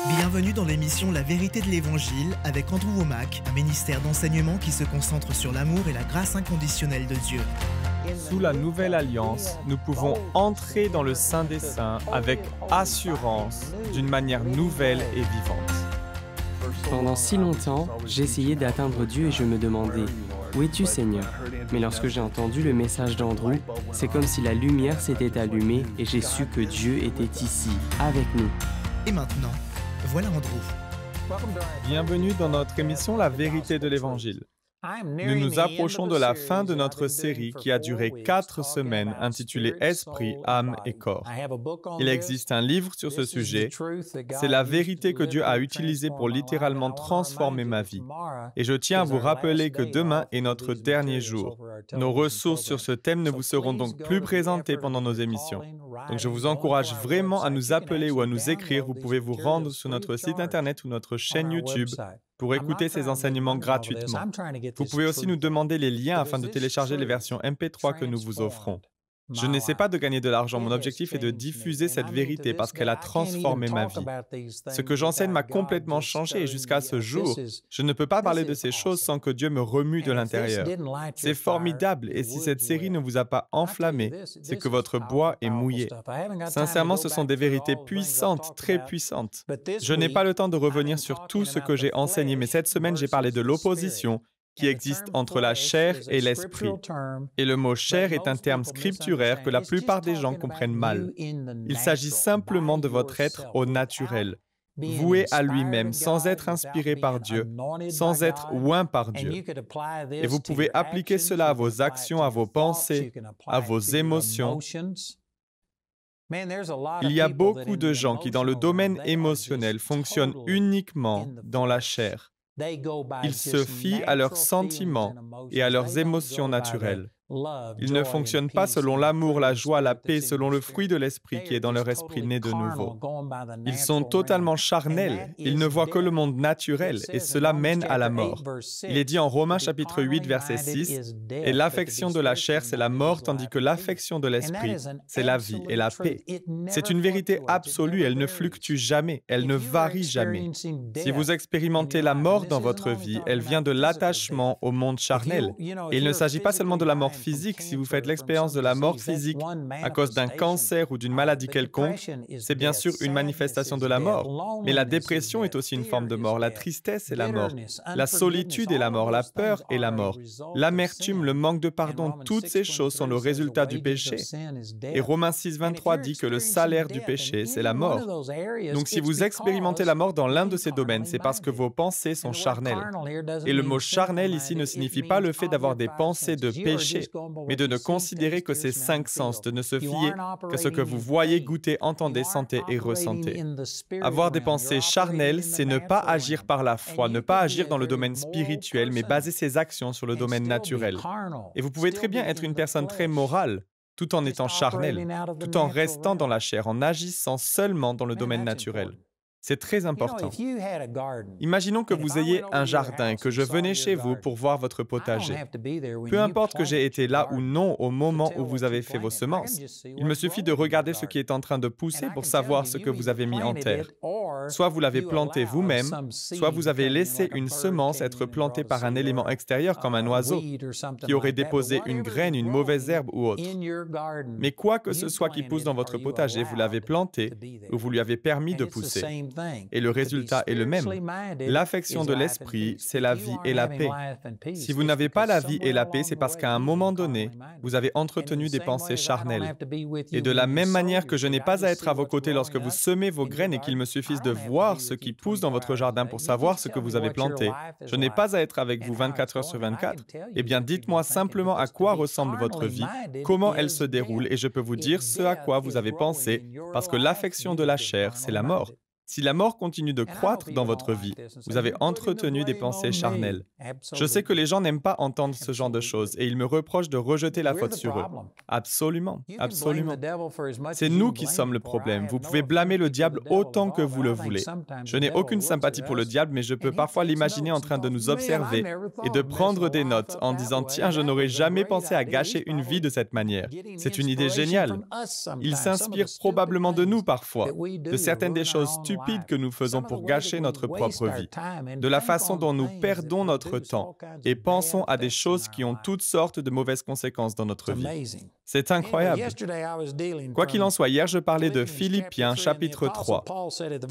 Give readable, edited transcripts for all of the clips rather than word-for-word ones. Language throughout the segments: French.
Bienvenue dans l'émission La vérité de l'Évangile avec Andrew Wommack, un ministère d'enseignement qui se concentre sur l'amour et la grâce inconditionnelle de Dieu. Sous la nouvelle alliance, nous pouvons entrer dans le Saint des Saints avec assurance, d'une manière nouvelle et vivante. Pendant si longtemps, j'essayais d'atteindre Dieu et je me demandais « Où es-tu, Seigneur ?» Mais lorsque j'ai entendu le message d'Andrew, c'est comme si la lumière s'était allumée et j'ai su que Dieu était ici, avec nous. Et maintenant, voilà Andrew. Bienvenue dans notre émission La vérité de l'Évangile. Nous nous approchons de la fin de notre série qui a duré 4 semaines intitulée Esprit, âme et corps. Il existe un livre sur ce sujet. C'est la vérité que Dieu a utilisée pour littéralement transformer ma vie. Et je tiens à vous rappeler que demain est notre dernier jour. Nos ressources sur ce thème ne vous seront donc plus présentées pendant nos émissions. Donc je vous encourage vraiment à nous appeler ou à nous écrire. Vous pouvez vous rendre sur notre site internet ou notre chaîne YouTube pour écouter ces enseignements gratuitement. Vous pouvez aussi nous demander les liens afin de télécharger les versions MP3 que nous vous offrons. Je n'essaie pas de gagner de l'argent, mon objectif est de diffuser cette vérité parce qu'elle a transformé ma vie. Ce que j'enseigne m'a complètement changé et jusqu'à ce jour, je ne peux pas parler de ces choses sans que Dieu me remue de l'intérieur. C'est formidable et si cette série ne vous a pas enflammé, c'est que votre bois est mouillé. Sincèrement, ce sont des vérités puissantes, très puissantes. Je n'ai pas le temps de revenir sur tout ce que j'ai enseigné, mais cette semaine, j'ai parlé de l'opposition qui existe entre la chair et l'esprit. Et le mot « chair » est un terme scripturaire que la plupart des gens comprennent mal. Il s'agit simplement de votre être au naturel, voué à lui-même, sans être inspiré par Dieu, sans être oint par Dieu. Et vous pouvez appliquer cela à vos actions, à vos pensées, à vos émotions. Il y a beaucoup de gens qui, dans le domaine émotionnel, fonctionnent uniquement dans la chair. Ils se fient à leurs sentiments et à leurs émotions naturelles. Ils ne fonctionnent pas selon l'amour, la joie, la paix, selon le fruit de l'esprit qui est dans leur esprit né de nouveau. Ils sont totalement charnels, ils ne voient que le monde naturel et cela mène à la mort. Il est dit en Romains chapitre 8, verset 6, « Et l'affection de la chair, c'est la mort, tandis que l'affection de l'esprit, c'est la vie et la paix. » C'est une vérité absolue, elle ne fluctue jamais, elle ne varie jamais. Si vous expérimentez la mort dans votre vie, elle vient de l'attachement au monde charnel. Et il ne s'agit pas seulement de la mort physique. Si vous faites l'expérience de la mort physique à cause d'un cancer ou d'une maladie quelconque, c'est bien sûr une manifestation de la mort. Mais la dépression est aussi une forme de mort. La tristesse est la mort. La solitude est la mort. La peur est la mort. L'amertume, le manque de pardon, toutes ces choses sont le résultat du péché. Et Romains 6, 23 dit que le salaire du péché, c'est la mort. Donc si vous expérimentez la mort dans l'un de ces domaines, c'est parce que vos pensées sont charnelles. Et le mot charnel ici ne signifie pas le fait d'avoir des pensées de péché, mais de ne considérer que ces 5 sens, de ne se fier que ce que vous voyez, goûtez, entendez, sentez et ressentez. Avoir des pensées charnelles, c'est ne pas agir par la foi, ne pas agir dans le domaine spirituel, mais baser ses actions sur le domaine naturel. Et vous pouvez très bien être une personne très morale, tout en étant charnel, tout en restant dans la chair, en agissant seulement dans le domaine naturel. C'est très important. Imaginons que vous ayez un jardin et que je venais chez vous pour voir votre potager. Peu importe que j'ai été là ou non au moment où vous avez fait vos semences, il me suffit de regarder ce qui est en train de pousser pour savoir ce que vous avez mis en terre. Soit vous l'avez planté vous-même, soit vous avez laissé une semence être plantée par un élément extérieur comme un oiseau qui aurait déposé une graine, une mauvaise herbe ou autre. Mais quoi que ce soit qui pousse dans votre potager, vous l'avez planté ou vous lui avez permis de pousser. Et le résultat est le même. L'affection de l'esprit, c'est la vie et la paix. Si vous n'avez pas la vie et la paix, c'est parce qu'à un moment donné, vous avez entretenu des pensées charnelles. Et de la même manière que je n'ai pas à être à vos côtés lorsque vous semez vos graines et qu'il me suffise de voir ce qui pousse dans votre jardin pour savoir ce que vous avez planté, je n'ai pas à être avec vous 24 heures sur 24. Eh bien, dites-moi simplement à quoi ressemble votre vie, comment elle se déroule, et je peux vous dire ce à quoi vous avez pensé, parce que l'affection de la chair, c'est la mort. Si la mort continue de croître dans votre vie, vous avez entretenu des pensées charnelles. Je sais que les gens n'aiment pas entendre ce genre de choses et ils me reprochent de rejeter la faute sur eux. Absolument, absolument. C'est nous qui sommes le problème. Vous pouvez blâmer le diable autant que vous le voulez. Je n'ai aucune sympathie pour le diable, mais je peux parfois l'imaginer en train de nous observer et de prendre des notes en disant « Tiens, je n'aurais jamais pensé à gâcher une vie de cette manière. C'est une idée géniale. » Il s'inspire probablement de nous parfois, de certaines des choses stupides stupide que nous faisons pour gâcher notre propre vie, de la façon dont nous perdons notre temps et pensons à des choses qui ont toutes sortes de mauvaises conséquences dans notre vie. C'est incroyable. Quoi qu'il en soit, hier je parlais de Philippiens chapitre 3.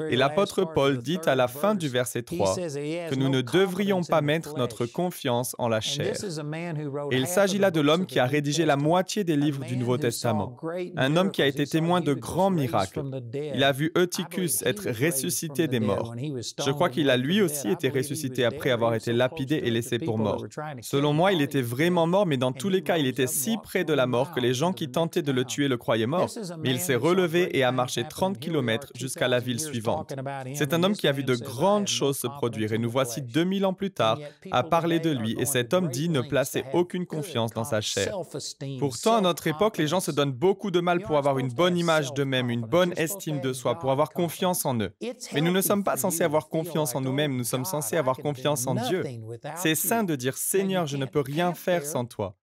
Et l'apôtre Paul dit à la fin du verset 3 que nous ne devrions pas mettre notre confiance en la chair. Et il s'agit là de l'homme qui a rédigé la moitié des livres du Nouveau Testament. Un homme qui a été témoin de grands miracles. Il a vu Eutychus être ressuscité des morts. Je crois qu'il a lui aussi été ressuscité après avoir été lapidé et laissé pour mort. Selon moi, il était vraiment mort, mais dans tous les cas, il était si près de la mort que les gens qui tentaient de le tuer le croyaient mort. Mais il s'est relevé et a marché 30 km jusqu'à la ville suivante. C'est un homme qui a vu de grandes choses se produire et nous voici 2000 ans plus tard à parler de lui et cet homme dit ne placer aucune confiance dans sa chair. Pourtant, à notre époque, les gens se donnent beaucoup de mal pour avoir une bonne image d'eux-mêmes, une bonne estime de soi, pour avoir confiance en eux. Mais nous ne sommes pas censés avoir confiance en nous-mêmes, nous sommes censés avoir confiance en Dieu. C'est sain de dire « Seigneur, je ne peux rien faire sans toi ».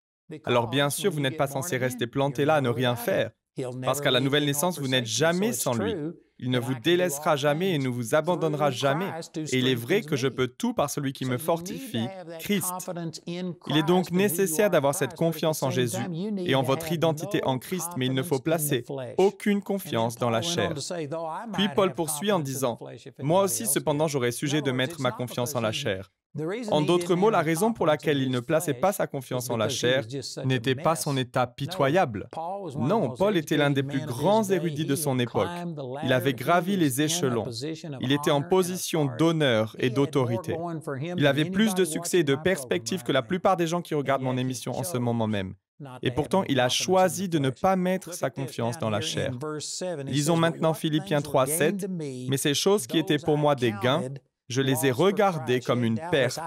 Alors bien sûr, vous n'êtes pas censé rester planté là à ne rien faire, parce qu'à la nouvelle naissance, vous n'êtes jamais sans lui. Il ne vous délaissera jamais et ne vous abandonnera jamais. Et il est vrai que je peux tout par celui qui me fortifie, Christ. Il est donc nécessaire d'avoir cette confiance en Jésus et en votre identité en Christ, mais il ne faut placer aucune confiance dans la chair. Puis Paul poursuit en disant « Moi aussi, cependant, j'aurais sujet de mettre ma confiance en la chair. » En d'autres mots, la raison pour laquelle il ne plaçait pas sa confiance en la chair n'était pas son état pitoyable. Non, Paul était l'un des plus grands érudits de son époque. Il avait gravi les échelons. Il était en position d'honneur et d'autorité. Il avait plus de succès et de perspectives que la plupart des gens qui regardent mon émission en ce moment même. Et pourtant, il a choisi de ne pas mettre sa confiance dans la chair. Lisons maintenant Philippiens 3:7. « Mais ces choses qui étaient pour moi des gains, je les ai regardées comme une perte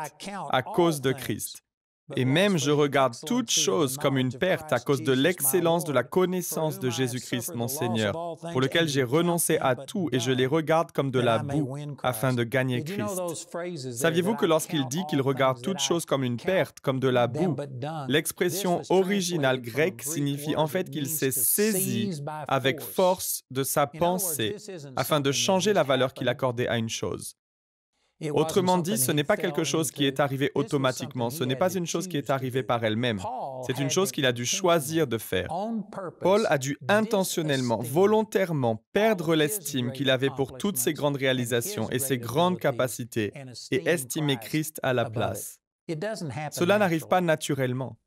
à cause de Christ. Et même je regarde toutes choses comme une perte à cause de l'excellence de la connaissance de Jésus-Christ, mon Seigneur, pour lequel j'ai renoncé à tout et je les regarde comme de la boue afin de gagner Christ. » Saviez-vous que lorsqu'il dit qu'il regarde toutes choses comme une perte, comme de la boue, l'expression originale grecque signifie en fait qu'il s'est saisi avec force de sa pensée afin de changer la valeur qu'il accordait à une chose. Autrement dit, ce n'est pas quelque chose qui est arrivé automatiquement, ce n'est pas une chose qui est arrivée par elle-même, c'est une chose qu'il a dû choisir de faire. Paul a dû intentionnellement, volontairement perdre l'estime qu'il avait pour toutes ses grandes réalisations et ses grandes capacités et estimer Christ à la place. Cela n'arrive pas naturellement.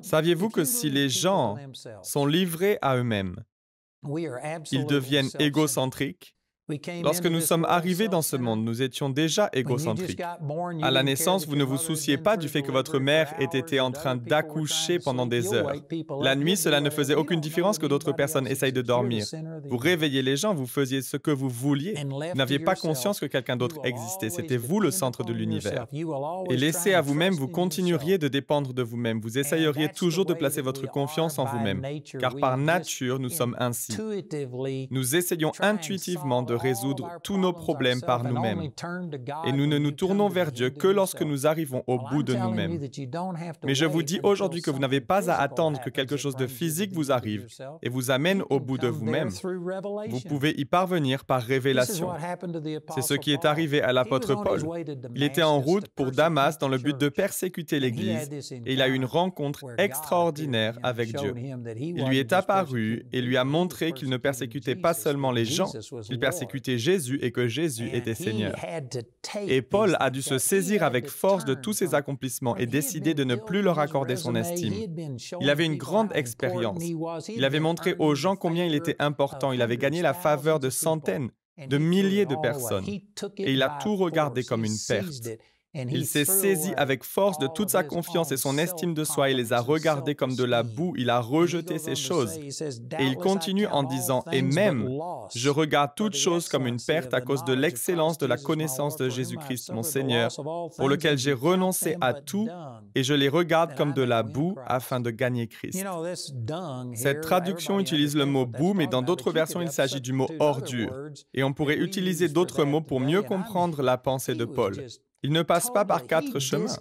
Saviez-vous que si les gens sont livrés à eux-mêmes, ils deviennent égocentriques? Lorsque nous sommes arrivés dans ce monde, nous étions déjà égocentriques. À la naissance, vous ne vous souciez pas du fait que votre mère ait été en train d'accoucher pendant des heures. La nuit, cela ne faisait aucune différence que d'autres personnes essayent de dormir. Vous réveillez les gens, vous faisiez ce que vous vouliez. Vous n'aviez pas conscience que quelqu'un d'autre existait. C'était vous le centre de l'univers. Et laissé à vous-même, vous continueriez de dépendre de vous-même. Vous essayeriez toujours de placer votre confiance en vous-même. Car par nature, nous sommes ainsi. Nous essayons intuitivement de résoudre tous nos problèmes par nous-mêmes. Et nous ne nous tournons vers Dieu que lorsque nous arrivons au bout de nous-mêmes. Mais je vous dis aujourd'hui que vous n'avez pas à attendre que quelque chose de physique vous arrive et vous amène au bout de vous-même. Vous pouvez y parvenir par révélation. C'est ce qui est arrivé à l'apôtre Paul. Il était en route pour Damas dans le but de persécuter l'Église et il a eu une rencontre extraordinaire avec Dieu. Il lui est apparu et lui a montré qu'il ne persécutait pas seulement les gens, il persécutait Jésus et que Jésus était Seigneur. Et Paul a dû se saisir avec force de tous ses accomplissements et décider de ne plus leur accorder son estime. Il avait une grande expérience. Il avait montré aux gens combien il était important. Il avait gagné la faveur de centaines, de milliers de personnes. Et il a tout regardé comme une perte. Il s'est saisi avec force de toute sa confiance et son estime de soi. Il les a regardés comme de la boue. Il a rejeté ces choses. Et il continue en disant « Et même, je regarde toutes choses comme une perte à cause de l'excellence de la connaissance de Jésus-Christ, mon Seigneur, pour lequel j'ai renoncé à tout, et je les regarde comme de la boue afin de gagner Christ. » Cette traduction utilise le mot « boue », mais dans d'autres versions, il s'agit du mot « ordure ». Et on pourrait utiliser d'autres mots pour mieux comprendre la pensée de Paul. Il ne passe pas par 4 chemins.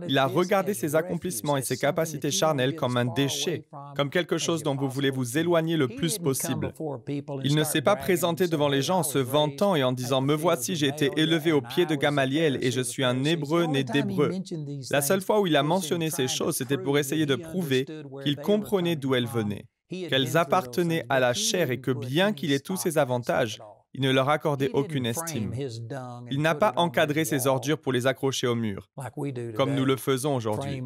Il a regardé ses accomplissements et ses capacités charnelles comme un déchet, comme quelque chose dont vous voulez vous éloigner le plus possible. Il ne s'est pas présenté devant les gens en se vantant et en disant « Me voici, j'ai été élevé au pied de Gamaliel et je suis un Hébreu né d'Hébreu ». La seule fois où il a mentionné ces choses, c'était pour essayer de prouver qu'il comprenait d'où elles venaient, qu'elles appartenaient à la chair et que bien qu'il ait tous ces avantages, il ne leur accordait aucune estime. Il n'a pas encadré ses ordures pour les accrocher au mur, comme nous le faisons aujourd'hui.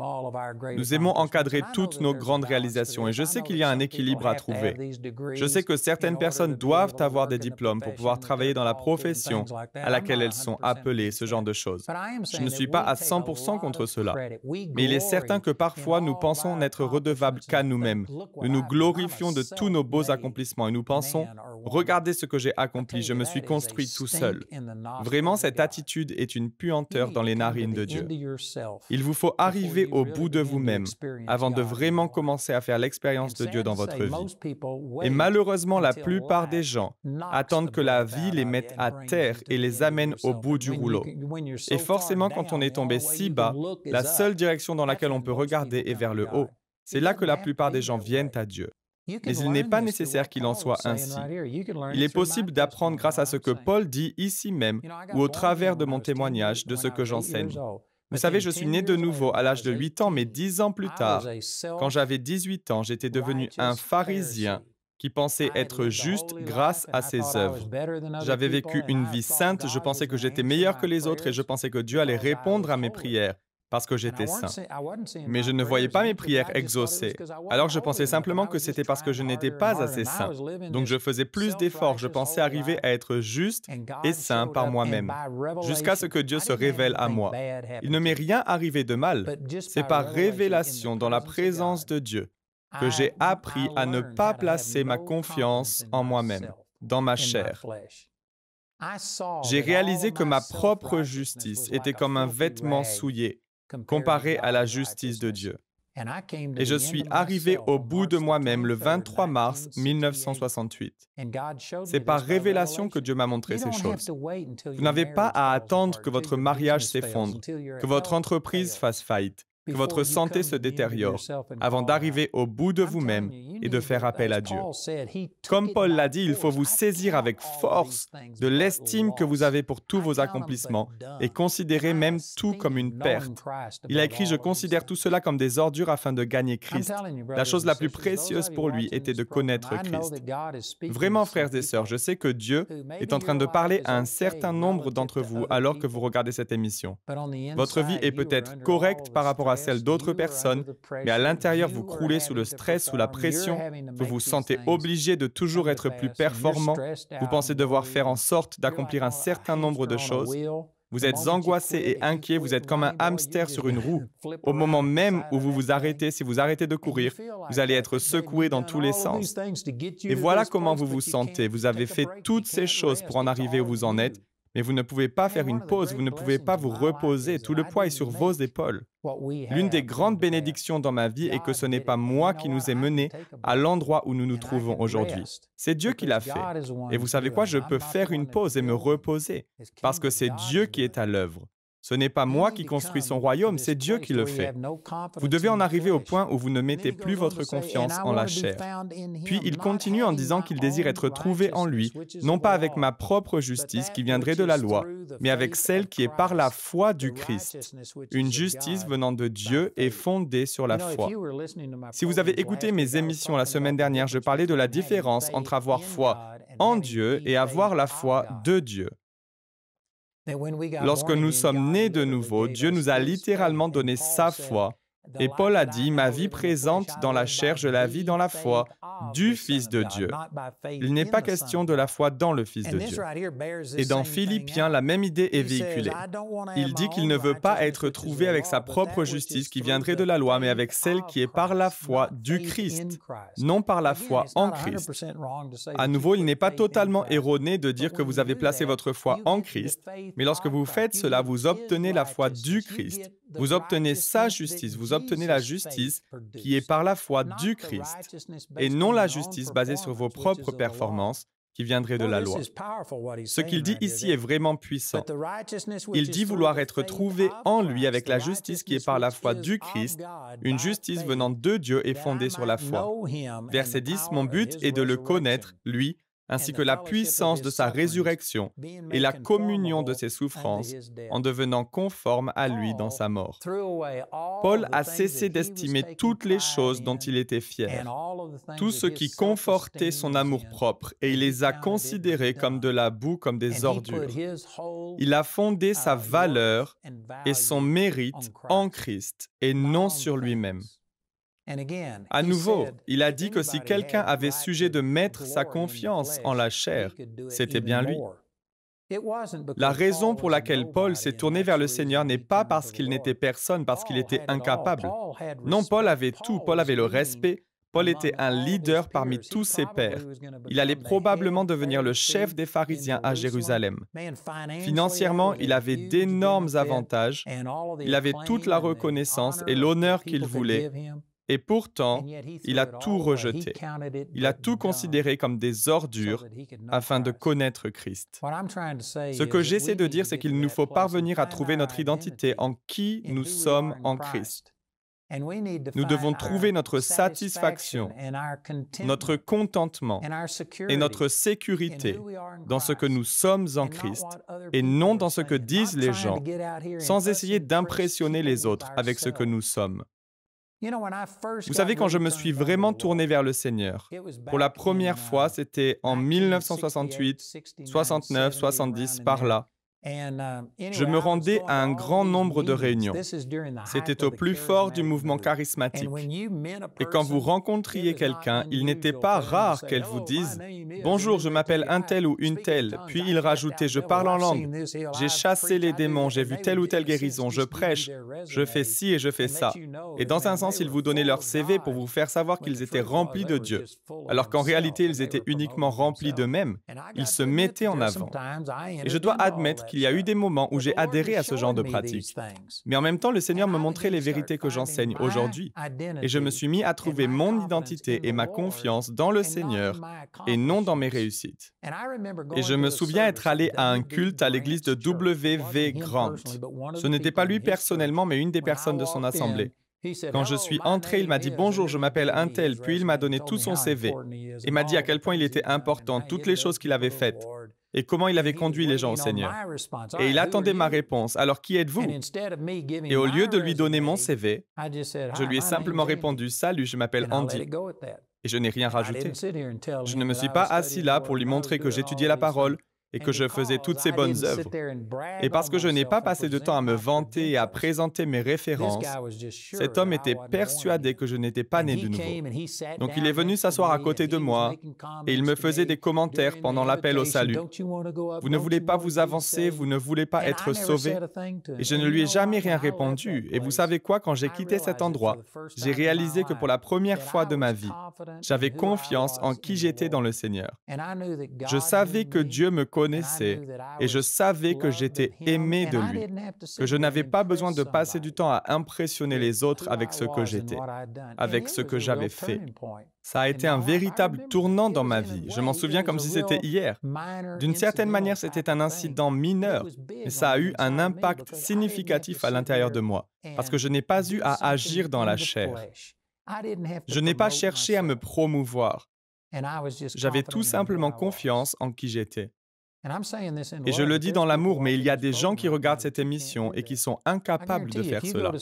Nous aimons encadrer toutes nos grandes réalisations et je sais qu'il y a un équilibre à trouver. Je sais que certaines personnes doivent avoir des diplômes pour pouvoir travailler dans la profession à laquelle elles sont appelées, ce genre de choses. Je ne suis pas à 100% contre cela, mais il est certain que parfois nous pensons n'être redevables qu'à nous-mêmes. Nous nous glorifions de tous nos beaux accomplissements et nous pensons « Regardez ce que j'ai accompli, je me suis construit tout seul ». Vraiment, cette attitude est une puanteur dans les narines de Dieu. Il vous faut arriver au bout de vous-même avant de vraiment commencer à faire l'expérience de Dieu dans votre vie. Et malheureusement, la plupart des gens attendent que la vie les mette à terre et les amène au bout du rouleau. Et forcément, quand on est tombé si bas, la seule direction dans laquelle on peut regarder est vers le haut. C'est là que la plupart des gens viennent à Dieu. Mais il n'est pas nécessaire qu'il en soit ainsi. Il est possible d'apprendre grâce à ce que Paul dit ici même ou au travers de mon témoignage de ce que j'enseigne. Vous savez, je suis né de nouveau à l'âge de 8 ans, mais 10 ans plus tard, quand j'avais 18 ans, j'étais devenu un pharisien qui pensait être juste grâce à ses œuvres. J'avais vécu une vie sainte, je pensais que j'étais meilleur que les autres et je pensais que Dieu allait répondre à mes prières parce que j'étais saint. Mais je ne voyais pas mes prières exaucées. Alors je pensais simplement que c'était parce que je n'étais pas assez saint. Donc je faisais plus d'efforts, je pensais arriver à être juste et saint par moi-même, jusqu'à ce que Dieu se révèle à moi. Il ne m'est rien arrivé de mal. C'est par révélation dans la présence de Dieu que j'ai appris à ne pas placer ma confiance en moi-même, dans ma chair. J'ai réalisé que ma propre justice était comme un vêtement souillé, comparé à la justice de Dieu. Et je suis arrivé au bout de moi-même le 23 mars 1968. C'est par révélation que Dieu m'a montré ces choses. Vous n'avez pas à attendre que votre mariage s'effondre, que votre entreprise fasse faillite, que votre santé se détériore, avant d'arriver au bout de vous-même et de faire appel à Dieu. Comme Paul l'a dit, il faut vous saisir avec force de l'estime que vous avez pour tous vos accomplissements et considérer même tout comme une perte. Il a écrit « Je considère tout cela comme des ordures afin de gagner Christ ». La chose la plus précieuse pour lui était de connaître Christ. Vraiment, frères et sœurs, je sais que Dieu est en train de parler à un certain nombre d'entre vous alors que vous regardez cette émission. Votre vie est peut-être correcte par rapport à celle d'autres personnes, mais à l'intérieur, vous croulez sous le stress, sous la pression, vous vous sentez obligé de toujours être plus performant, vous pensez devoir faire en sorte d'accomplir un certain nombre de choses, vous êtes angoissé et inquiet, vous êtes comme un hamster sur une roue. Au moment même où vous vous arrêtez, si vous arrêtez de courir, vous allez être secoué dans tous les sens. Et voilà comment vous vous sentez. Vous avez fait toutes ces choses pour en arriver où vous en êtes, mais vous ne pouvez pas faire une pause, vous ne pouvez pas vous reposer, tout le poids est sur vos épaules. L'une des grandes bénédictions dans ma vie est que ce n'est pas moi qui nous ai menés à l'endroit où nous nous trouvons aujourd'hui. C'est Dieu qui l'a fait. Et vous savez quoi? Je peux faire une pause et me reposer, parce que c'est Dieu qui est à l'œuvre. Ce n'est pas moi qui construis son royaume, c'est Dieu qui le fait. Vous devez en arriver au point où vous ne mettez plus votre confiance en la chair. Puis il continue en disant qu'il désire être trouvé en lui, non pas avec ma propre justice qui viendrait de la loi, mais avec celle qui est par la foi du Christ. Une justice venant de Dieu et fondée sur la foi. Si vous avez écouté mes émissions la semaine dernière, je parlais de la différence entre avoir foi en Dieu et avoir la foi de Dieu. Lorsque nous sommes nés de nouveau, Dieu nous a littéralement donné sa foi. Et Paul a dit, « Ma vie présente dans la chair, je la vis dans la foi du Fils de Dieu. » Il n'est pas question de la foi dans le Fils de Dieu. Et dans Philippiens, la même idée est véhiculée. Il dit qu'il ne veut pas être trouvé avec sa propre justice qui viendrait de la loi, mais avec celle qui est par la foi du Christ, non par la foi en Christ. À nouveau, il n'est pas totalement erroné de dire que vous avez placé votre foi en Christ, mais lorsque vous faites cela, vous obtenez la foi du Christ. Vous obtenez sa justice, vous obtenez la justice qui est par la foi du Christ, et non la justice basée sur vos propres performances, qui viendrait de la loi. Ce qu'il dit ici est vraiment puissant. Il dit vouloir être trouvé en lui avec la justice qui est par la foi du Christ, une justice venant de Dieu et fondée sur la foi. Verset 10, « Mon but est de le connaître, lui, ainsi que la puissance de sa résurrection et la communion de ses souffrances, en devenant conforme à lui dans sa mort. » Paul a cessé d'estimer toutes les choses dont il était fier, tout ce qui confortait son amour-propre, et il les a considérées comme de la boue, comme des ordures. Il a fondé sa valeur et son mérite en Christ et non sur lui-même. À nouveau, il a dit que si quelqu'un avait sujet de mettre sa confiance en la chair, c'était bien lui. La raison pour laquelle Paul s'est tourné vers le Seigneur n'est pas parce qu'il n'était personne, parce qu'il était incapable. Non, Paul avait tout. Paul avait le respect. Paul était un leader parmi tous ses pairs. Il allait probablement devenir le chef des pharisiens à Jérusalem. Financièrement, il avait d'énormes avantages. Il avait toute la reconnaissance et l'honneur qu'il voulait. Et pourtant, il a tout rejeté. Il a tout considéré comme des ordures afin de connaître Christ. Ce que j'essaie de dire, c'est qu'il nous faut parvenir à trouver notre identité en qui nous sommes en Christ. Nous devons trouver notre satisfaction, notre contentement et notre sécurité dans ce que nous sommes en Christ et non dans ce que disent les gens, sans essayer d'impressionner les autres avec ce que nous sommes. Vous savez, quand je me suis vraiment tourné vers le Seigneur, pour la première fois, c'était en 1968, 69, 70, par là. Je me rendais à un grand nombre de réunions. C'était au plus fort du mouvement charismatique. Et quand vous rencontriez quelqu'un, il n'était pas rare qu'elle vous dise « Bonjour, je m'appelle un tel ou une telle », puis il rajoutait « Je parle en langue, j'ai chassé les démons, j'ai vu telle ou telle guérison, je prêche, je fais ci et je fais ça ». Et dans un sens, ils vous donnaient leur CV pour vous faire savoir qu'ils étaient remplis de Dieu, alors qu'en réalité, ils étaient uniquement remplis d'eux-mêmes. Ils se mettaient en avant. Et je dois admettre qu'il y a eu des moments où j'ai adhéré à ce genre de pratique. Mais en même temps, le Seigneur me montrait les vérités que j'enseigne aujourd'hui. Et je me suis mis à trouver mon identité et ma confiance dans le Seigneur et non dans mes réussites. Et je me souviens être allé à un culte à l'église de W.V. Grant. Ce n'était pas lui personnellement, mais une des personnes de son assemblée. Quand je suis entré, il m'a dit « Bonjour, je m'appelle un tel », puis il m'a donné tout son CV et m'a dit à quel point il était important, toutes les choses qu'il avait faites et comment il avait conduit les gens au Seigneur. Et il attendait ma réponse. « Alors, qui êtes-vous » Et au lieu de lui donner mon CV, je lui ai simplement répondu « Salut, je m'appelle Andy ». Et je n'ai rien rajouté. Je ne me suis pas assis là pour lui montrer que j'étudiais la parole et que je faisais toutes ces bonnes œuvres. Et parce que je n'ai pas passé de temps à me vanter et à présenter mes références, cet homme était persuadé que je n'étais pas né de nouveau. Donc il est venu s'asseoir à côté de moi et il me faisait des commentaires pendant l'appel au salut. Vous ne voulez pas vous avancer, vous ne voulez pas être sauvé. Et je ne lui ai jamais rien répondu. Et vous savez quoi, quand j'ai quitté cet endroit, j'ai réalisé que pour la première fois de ma vie, j'avais confiance en qui j'étais dans le Seigneur. Je savais que Dieu me connaissait et je savais que j'étais aimé de lui, que je n'avais pas besoin de passer du temps à impressionner les autres avec ce que j'étais, avec ce que j'avais fait. Ça a été un véritable tournant dans ma vie. Je m'en souviens comme si c'était hier. D'une certaine manière, c'était un incident mineur, mais ça a eu un impact significatif à l'intérieur de moi, parce que je n'ai pas eu à agir dans la chair. Je n'ai pas cherché à me promouvoir. J'avais tout simplement confiance en qui j'étais. Et je le dis dans l'amour, mais il y a des gens qui regardent cette émission et qui sont incapables de faire cela.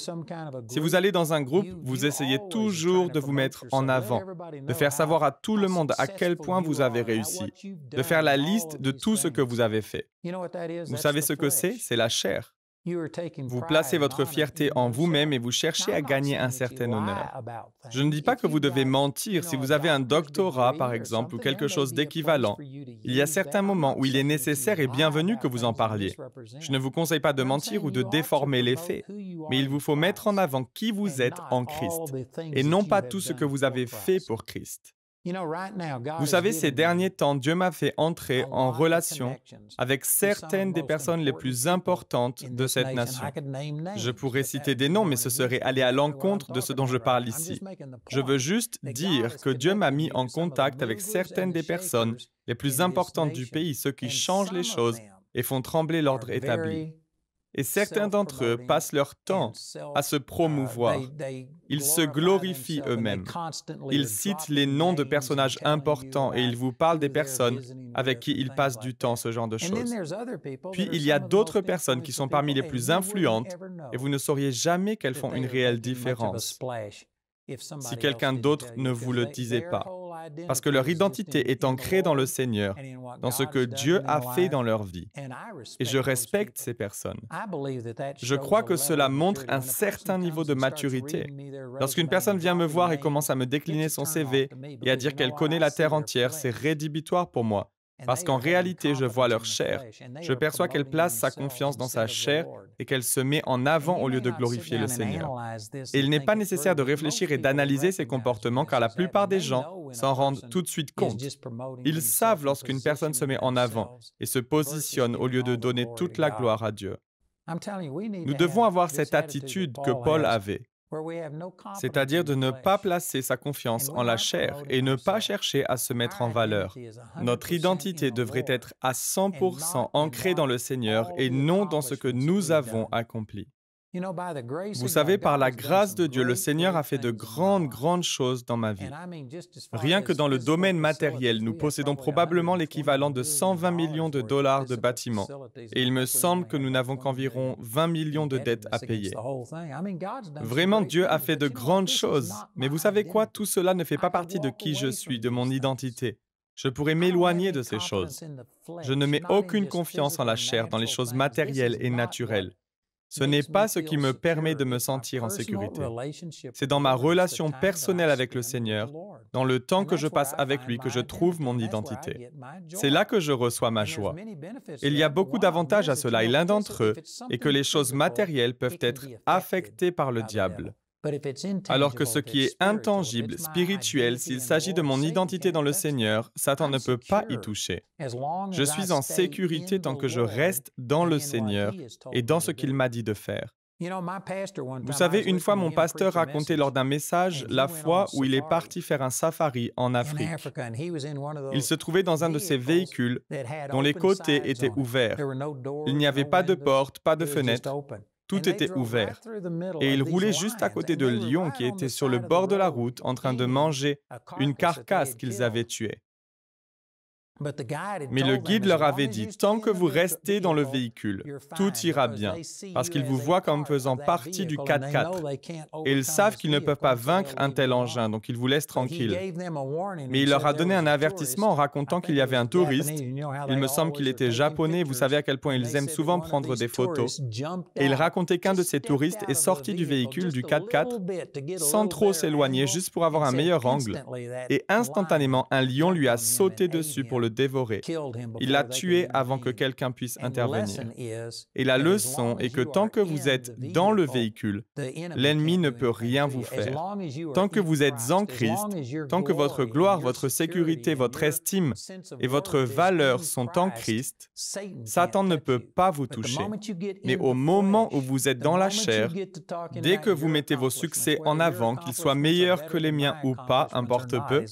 Si vous allez dans un groupe, vous essayez toujours de vous mettre en avant, de faire savoir à tout le monde à quel point vous avez réussi, de faire la liste de tout ce que vous avez fait. Vous savez ce que c'est? C'est la chair. Vous placez votre fierté en vous-même et vous cherchez à gagner un certain honneur. Je ne dis pas que vous devez mentir. Si vous avez un doctorat, par exemple, ou quelque chose d'équivalent, il y a certains moments où il est nécessaire et bienvenu que vous en parliez. Je ne vous conseille pas de mentir ou de déformer les faits, mais il vous faut mettre en avant qui vous êtes en Christ, et non pas tout ce que vous avez fait pour Christ. Vous savez, ces derniers temps, Dieu m'a fait entrer en relation avec certaines des personnes les plus importantes de cette nation. Je pourrais citer des noms, mais ce serait aller à l'encontre de ce dont je parle ici. Je veux juste dire que Dieu m'a mis en contact avec certaines des personnes les plus importantes du pays, ceux qui changent les choses et font trembler l'ordre établi. Et certains d'entre eux passent leur temps à se promouvoir. Ils se glorifient eux-mêmes. Ils citent les noms de personnages importants et ils vous parlent des personnes avec qui ils passent du temps, ce genre de choses. Puis il y a d'autres personnes qui sont parmi les plus influentes et vous ne sauriez jamais qu'elles font une réelle différence si quelqu'un d'autre ne vous le disait pas. Parce que leur identité est ancrée dans le Seigneur, dans ce que Dieu a fait dans leur vie. Et je respecte ces personnes. Je crois que cela montre un certain niveau de maturité. Lorsqu'une personne vient me voir et commence à me décliner son CV et à dire qu'elle connaît la terre entière, c'est rédhibitoire pour moi. Parce qu'en réalité, je vois leur chair. Je perçois qu'elle place sa confiance dans sa chair et qu'elle se met en avant au lieu de glorifier le Seigneur. Et il n'est pas nécessaire de réfléchir et d'analyser ses comportements car la plupart des gens s'en rendent tout de suite compte. Ils savent lorsqu'une personne se met en avant et se positionne au lieu de donner toute la gloire à Dieu. Nous devons avoir cette attitude que Paul avait. C'est-à-dire de ne pas placer sa confiance en la chair et ne pas chercher à se mettre en valeur. Notre identité devrait être à 100% ancrée dans le Seigneur et non dans ce que nous avons accompli. Vous savez, par la grâce de Dieu, le Seigneur a fait de grandes choses dans ma vie. Rien que dans le domaine matériel, nous possédons probablement l'équivalent de 120 millions de dollars de bâtiments. Et il me semble que nous n'avons qu'environ 20 millions de dettes à payer. Vraiment, Dieu a fait de grandes choses. Mais vous savez quoi? Tout cela ne fait pas partie de qui je suis, de mon identité. Je pourrais m'éloigner de ces choses. Je ne mets aucune confiance en la chair, dans les choses matérielles et naturelles. Ce n'est pas ce qui me permet de me sentir en sécurité. C'est dans ma relation personnelle avec le Seigneur, dans le temps que je passe avec lui, que je trouve mon identité. C'est là que je reçois ma joie. Il y a beaucoup d'avantages à cela, et l'un d'entre eux est que les choses matérielles peuvent être affectées par le diable. Alors que ce qui est intangible, spirituel, s'il s'agit de mon identité dans le Seigneur, Satan ne peut pas y toucher. Je suis en sécurité tant que je reste dans le Seigneur et dans ce qu'il m'a dit de faire. Vous savez, une fois mon pasteur racontait lors d'un message la fois où il est parti faire un safari en Afrique. Il se trouvait dans un de ces véhicules dont les côtés étaient ouverts. Il n'y avait pas de porte, pas de fenêtre. Tout était ouvert. Et il roulait juste à côté de lions qui étaient sur le bord de la route en train de manger une carcasse qu'ils avaient tuée. Mais le guide leur avait dit, tant que vous restez dans le véhicule, tout ira bien, parce qu'ils vous voient comme faisant partie du 4x4. Et ils savent qu'ils ne peuvent pas vaincre un tel engin, donc ils vous laissent tranquilles. Mais il leur a donné un avertissement en racontant qu'il y avait un touriste. Il me semble qu'il était japonais, vous savez à quel point ils aiment souvent prendre des photos. Et il racontait qu'un de ces touristes est sorti du véhicule, du 4x4, sans trop s'éloigner, juste pour avoir un meilleur angle. Et instantanément, un lion lui a sauté dessus pour le dévorer. Il l'a tué avant que quelqu'un puisse intervenir. Et la leçon est que tant que vous êtes dans le véhicule, l'ennemi ne peut rien vous faire. Tant que vous êtes en Christ, tant que votre gloire, votre sécurité, votre estime et votre valeur sont en Christ, Satan ne peut pas vous toucher. Mais au moment où vous êtes dans la chair, dès que vous mettez vos succès en avant, qu'ils soient meilleurs que les miens ou pas, importe peu,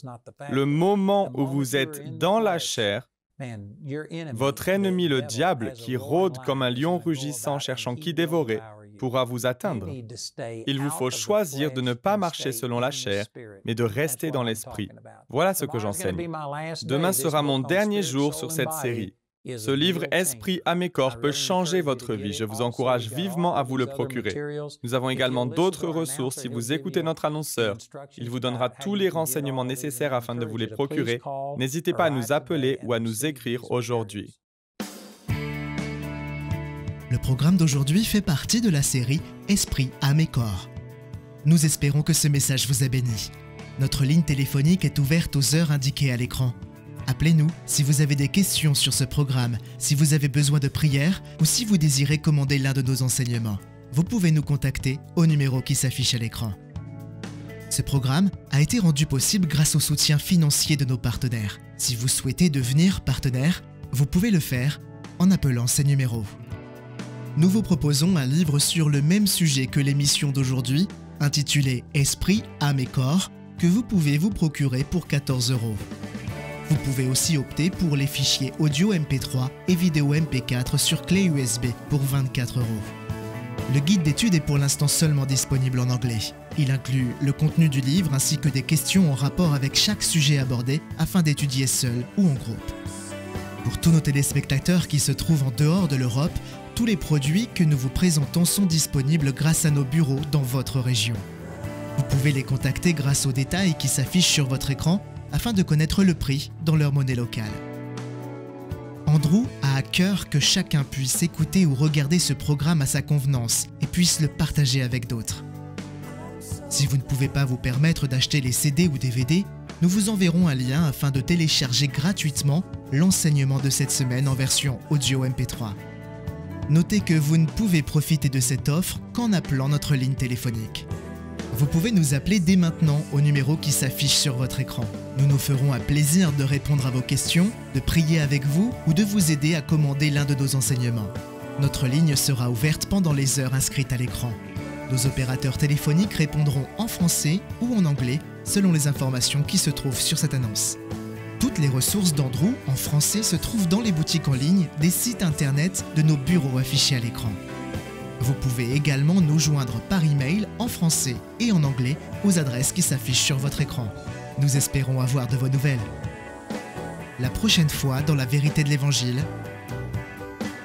le moment où vous êtes dans la chair, votre ennemi, le diable, qui rôde comme un lion rugissant cherchant qui dévorer, pourra vous atteindre. Il vous faut choisir de ne pas marcher selon la chair, mais de rester dans l'esprit. Voilà ce que j'enseigne. Demain sera mon dernier jour sur cette série. Ce livre « Esprit à mes corps » peut changer votre vie. Je vous encourage vivement à vous le procurer. Nous avons également d'autres ressources. Si vous écoutez notre annonceur, il vous donnera tous les renseignements nécessaires afin de vous les procurer. N'hésitez pas à nous appeler ou à nous écrire aujourd'hui. Le programme d'aujourd'hui fait partie de la série « Esprit, âme et corps ». Nous espérons que ce message vous a béni. Notre ligne téléphonique est ouverte aux heures indiquées à l'écran. Appelez-nous si vous avez des questions sur ce programme, si vous avez besoin de prière ou si vous désirez commander l'un de nos enseignements. Vous pouvez nous contacter au numéro qui s'affiche à l'écran. Ce programme a été rendu possible grâce au soutien financier de nos partenaires. Si vous souhaitez devenir partenaire, vous pouvez le faire en appelant ces numéros. Nous vous proposons un livre sur le même sujet que l'émission d'aujourd'hui, intitulé « Esprit, âme et corps », que vous pouvez vous procurer pour 14 €. Vous pouvez aussi opter pour les fichiers audio MP3 et vidéo MP4 sur clé USB pour 24 €. Le guide d'études est pour l'instant seulement disponible en anglais. Il inclut le contenu du livre ainsi que des questions en rapport avec chaque sujet abordé afin d'étudier seul ou en groupe. Pour tous nos téléspectateurs qui se trouvent en dehors de l'Europe, tous les produits que nous vous présentons sont disponibles grâce à nos bureaux dans votre région. Vous pouvez les contacter grâce aux détails qui s'affichent sur votre écran afin de connaître le prix dans leur monnaie locale. Andrew a à cœur que chacun puisse écouter ou regarder ce programme à sa convenance et puisse le partager avec d'autres. Si vous ne pouvez pas vous permettre d'acheter les CD ou DVD, nous vous enverrons un lien afin de télécharger gratuitement l'enseignement de cette semaine en version audio MP3. Notez que vous ne pouvez profiter de cette offre qu'en appelant notre ligne téléphonique. Vous pouvez nous appeler dès maintenant au numéro qui s'affiche sur votre écran. Nous nous ferons un plaisir de répondre à vos questions, de prier avec vous ou de vous aider à commander l'un de nos enseignements. Notre ligne sera ouverte pendant les heures inscrites à l'écran. Nos opérateurs téléphoniques répondront en français ou en anglais selon les informations qui se trouvent sur cette annonce. Toutes les ressources d'Andrew en français se trouvent dans les boutiques en ligne des sites internet de nos bureaux affichés à l'écran. Vous pouvez également nous joindre par email en français et en anglais aux adresses qui s'affichent sur votre écran. Nous espérons avoir de vos nouvelles. La prochaine fois dans la vérité de l'Évangile.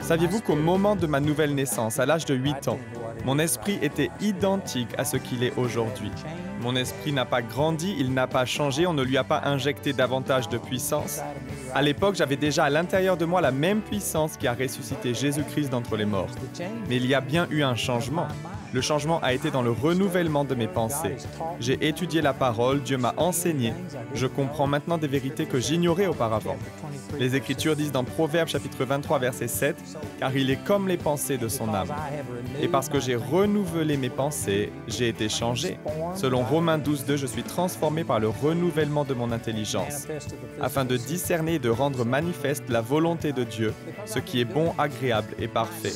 Saviez-vous qu'au moment de ma nouvelle naissance, à l'âge de 8 ans, mon esprit était identique à ce qu'il est aujourd'hui. Mon esprit n'a pas grandi, il n'a pas changé, on ne lui a pas injecté davantage de puissance. À l'époque, j'avais déjà à l'intérieur de moi la même puissance qui a ressuscité Jésus-Christ d'entre les morts. Mais il y a bien eu un changement. Le changement a été dans le renouvellement de mes pensées. J'ai étudié la parole, Dieu m'a enseigné. Je comprends maintenant des vérités que j'ignorais auparavant. Les Écritures disent dans Proverbes chapitre 23 verset 7 « Car il est comme les pensées de son âme ». Et parce que j'ai renouvelé mes pensées, j'ai été changé. Selon Romains 12:2, je suis transformé par le renouvellement de mon intelligence, afin de discerner et de rendre manifeste la volonté de Dieu, ce qui est bon, agréable et parfait.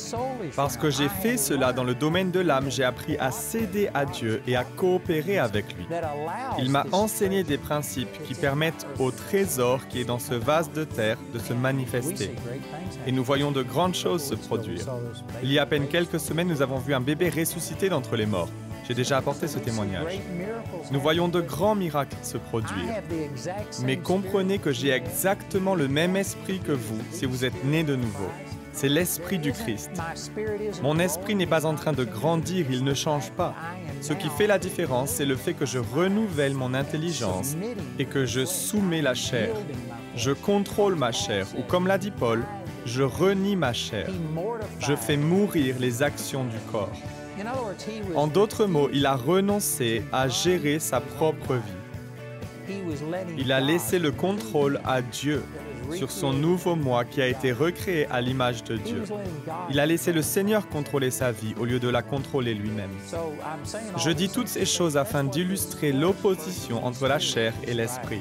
Parce que j'ai fait cela dans le domaine de l'âme, j'ai appris à céder à Dieu et à coopérer avec lui. Il m'a enseigné des principes qui permettent au trésor qui est dans ce vase de terre de se manifester. Et nous voyons de grandes choses se produire. Il y a à peine quelques semaines, nous avons vu un bébé ressuscité d'entre les morts. J'ai déjà apporté ce témoignage. Nous voyons de grands miracles se produire. Mais comprenez que j'ai exactement le même esprit que vous si vous êtes nés de nouveau. C'est l'esprit du Christ. Mon esprit n'est pas en train de grandir, il ne change pas. Ce qui fait la différence, c'est le fait que je renouvelle mon intelligence et que je soumets la chair. Je contrôle ma chair, ou comme l'a dit Paul, je renie ma chair. Je fais mourir les actions du corps. En d'autres mots, il a renoncé à gérer sa propre vie. Il a laissé le contrôle à Dieu sur son nouveau moi qui a été recréé à l'image de Dieu. Il a laissé le Seigneur contrôler sa vie au lieu de la contrôler lui-même. Je dis toutes ces choses afin d'illustrer l'opposition entre la chair et l'esprit.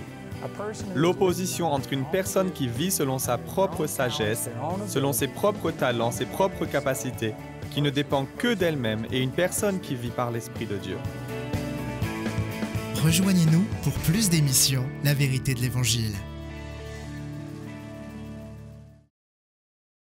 L'opposition entre une personne qui vit selon sa propre sagesse, selon ses propres talents, ses propres capacités, qui ne dépend que d'elle-même, et une personne qui vit par l'Esprit de Dieu. Rejoignez-nous pour plus d'émissions La vérité de l'Évangile.